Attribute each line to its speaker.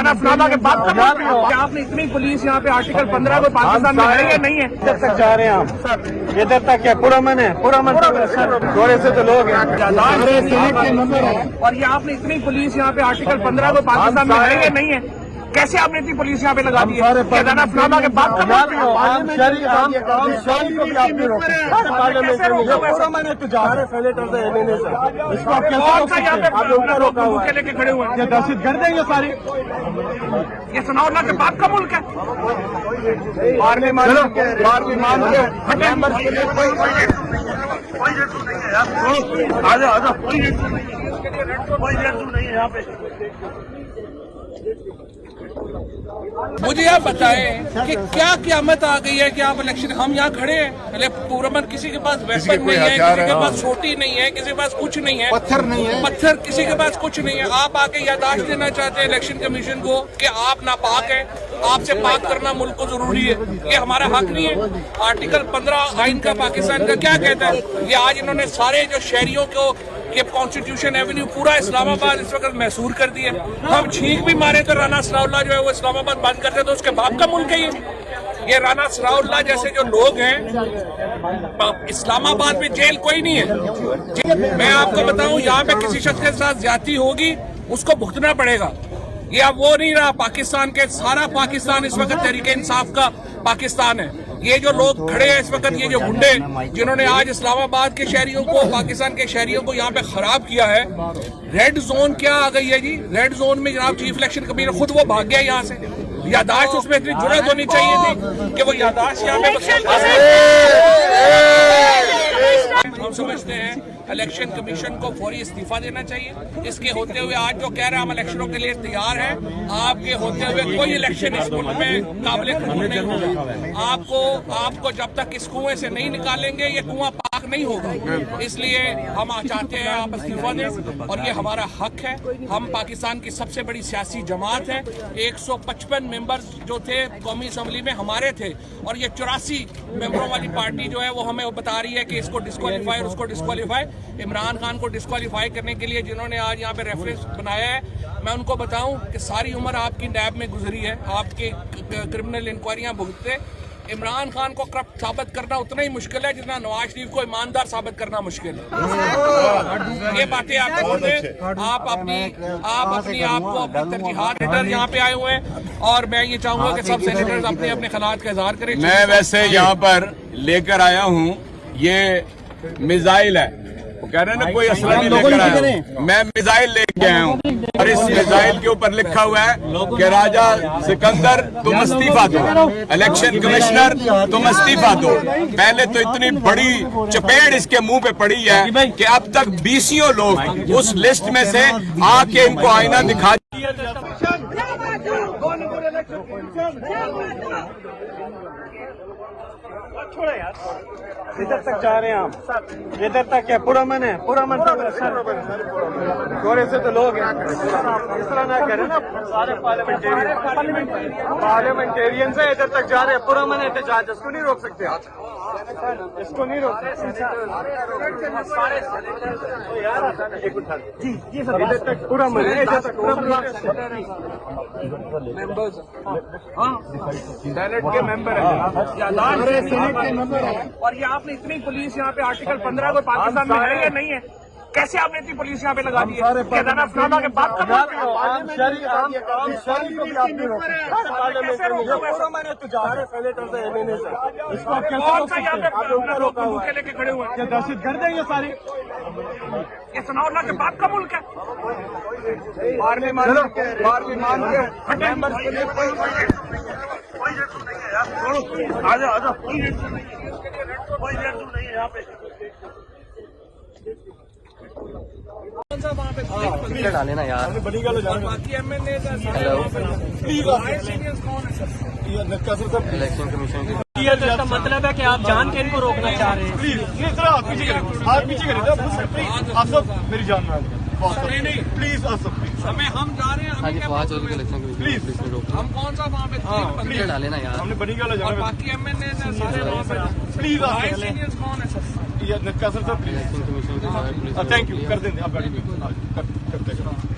Speaker 1: केदारनाथ फलाना के बात कर रहे हो आपने इतनी पुलिस यहाँ पे आर्टिकल 15 को पाकिस्तान में है या नहीं है?
Speaker 2: इधर तक जा रहे हैं हम सर, इधर तक है पूरा मन है, पूरा मन सर, थोड़े से तो लोग हैं
Speaker 1: और ये आपने इतनी पुलिस यहाँ पे आर्टिकल 15 को पाकिस्तान में है या नहीं है? कैसे आपने इतनी पुलिस यहाँ पे लगा दी है? केदारनाथ फलाना के बात कर रहे हो भूखे लेके खड़े हुए हैं,
Speaker 2: दहशतगर्द है ये सारी।
Speaker 1: ये सनाउल्लाह के बाप का मुल्क है।
Speaker 2: पार्लियामेंट
Speaker 1: आजा आजा कोई रेट नहीं है यहाँ पे।
Speaker 3: मुझे आप बताएं कि क्या क़यामत आ गई है कि आप इलेक्शन हम यहाँ खड़े हैं, पहले पूरमन किसी के पास वेपन नहीं है, किसी के पास छोटी नहीं है, किसी के पास कुछ नहीं है,
Speaker 2: पत्थर नहीं है,
Speaker 3: पत्थर किसी के पास कुछ नहीं है। आप आके याददाश्त देना चाहते हैं इलेक्शन कमीशन को कि आप नापाक हैं, आपसे पाक करना मुल्क को जरूरी है, ये हमारा हक नहीं है। आर्टिकल 15 आइन का पाकिस्तान का क्या कहता है? ये आज इन्होंने सारे जो शहरियों को ये कॉन्स्टिट्यूशन एवेन्यू पूरा इस्लामाबाद इस वक्त महसूर कर दिया। हम छींक भी मारे तो राना सनाउल्लाह जो है वो इस्लामाबाद बंद करते तो उसके बाप का मुल्क है ये राना सनाउल्लाह जैसे जो लोग हैं इस्लामाबाद में जेल कोई नहीं है। मैं आपको बताऊं यहाँ पे किसी शख्स के साथ ज्यादती होगी उसको भुगतना पड़ेगा। ये अब वो नहीं रहा पाकिस्तान के, सारा पाकिस्तान इस वक्त तहरीके इंसाफ का पाकिस्तान है। ये जो लोग खड़े हैं इस वक्त, ये जो गुंडे जिन्होंने आज इस्लामाबाद के शहरियों को, पाकिस्तान के शहरियों को यहाँ पे खराब किया है। रेड जोन क्या आ गई है जी? रेड जोन में जनाब चीफ इलेक्शन कमीशनर खुद वो भाग गया यहाँ से। यादाश्त उसमें इतनी जुर्रत होनी चाहिए थी कि वो यादाश्त यहाँ पे हम समझते हैं इलेक्शन कमीशन को फौरी इस्तीफा देना चाहिए। इसके होते हुए आज जो कह रहे हैं हम इलेक्शनों के लिए तैयार हैं, आपके होते हुए कोई इलेक्शन इस मुल्क में काबिल कबूल नहीं होगा। आपको जब तक इस कुएं से नहीं निकालेंगे ये कुआं पाक नहीं होगा। इसलिए हम चाहते हैं आप इस्तीफा दें और ये हमारा हक है। हम पाकिस्तान की सबसे बड़ी सियासी जमात है। 155 मेंबर्स जो थे कौमी असम्बली में हमारे थे और ये 84 मेंबरों वाली पार्टी जो है वो हमें बता रही है कि इसको डिस्क्वालीफाई और उसको डिस्क्वालीफाई। इमरान खान को डिस्क्वालीफाई करने के लिए जिन्होंने आज यहाँ पे रेफरेंस बनाया है, मैं उनको बताऊं कि सारी उम्र आपकी नैब में गुजरी है, आपके क्रिमिनल इंक्वायरियां भुगतते। इमरान खान को करप्ट साबित करना उतना ही मुश्किल है जितना नवाज शरीफ को ईमानदार साबित करना मुश्किल है। ये बातें आपको आप अपनी तरजीहात लीडर यहाँ पे आए हुए हैं और मैं ये चाहूंगा कि सब सेनेटर्स अपने अपने खिलाफ का इजहार करें।
Speaker 4: मैं वैसे यहाँ पर लेकर आया हूँ, ये मिसाइल है, वो कह रहे हैं ना कोई असला नहीं लेकर आया, मैं मिसाइल लेके आया हूँ और इस मिसाइल के ऊपर लिखा हुआ है कि राजा सिकंदर तुम इस्तीफा दो, इलेक्शन कमिश्नर तुम इस्तीफा दो। पहले तो इतनी बड़ी चपेट इसके मुंह पे पड़ी है कि अब तक 20 लोग उस लिस्ट में से आके इनको आईना दिखा
Speaker 2: इधर तक जा रहे हैं हम सर, इधर तक है पूरा मन है, पूरा मन सर, थोड़े से तो लोग हैं। इस तरह ना करें ना, सारे पार्लियामेंटेरियन से इधर तक जा रहे हैं, पूरा मन एहतजाज, इसको नहीं रोक सकते आप, इसको नहीं रोक सकते जी सर। इधर तक पूरा मन है, इधर तक
Speaker 1: मेंबर्स सेनेट के मेंबर है और ये आपने इतनी पुलिस यहाँ पे आर्टिकल 15 को पाकिस्तान में है या नहीं है? कैसे आपने इतनी पुलिस यहाँ पे लगा दी है? केदारनाथ फलाना के बात कर रहे हो भूखे लेके खड़े हुए हैं,
Speaker 2: दहशतगर्द है ये सारी।
Speaker 1: ये सनाउल्लाह के बाप का मुल्क है। आजा आजा कोई रेट नहीं है यहाँ पे।
Speaker 5: डाले ना यार,
Speaker 3: बाकी एमएनए
Speaker 5: इलेक्शन कमीशन की
Speaker 6: इसका मतलब है कि आप जान के इनको रोकना चाह रहे हैं।
Speaker 2: प्लीज हाथ पीछे करें, आप सब मेरी जान में
Speaker 3: नहीं
Speaker 2: प्लीज आप सब प्लीज,
Speaker 3: हम जा रहे हैं।
Speaker 5: हाँ जी, 5 बजे के इलेक्शन कमीशन
Speaker 2: प्लीज
Speaker 5: रोक,
Speaker 3: हम कौन सा वहाँ पे
Speaker 5: डाले ना यार,
Speaker 2: हमने बनी गल
Speaker 3: और बाकी एमएनए सारे वहाँ पे
Speaker 2: प्लीज
Speaker 3: सीनियर्स कौन है sir?
Speaker 2: Sir please,
Speaker 5: election commission के
Speaker 2: थैंक यू कर देंगे आप गाड़ी में करते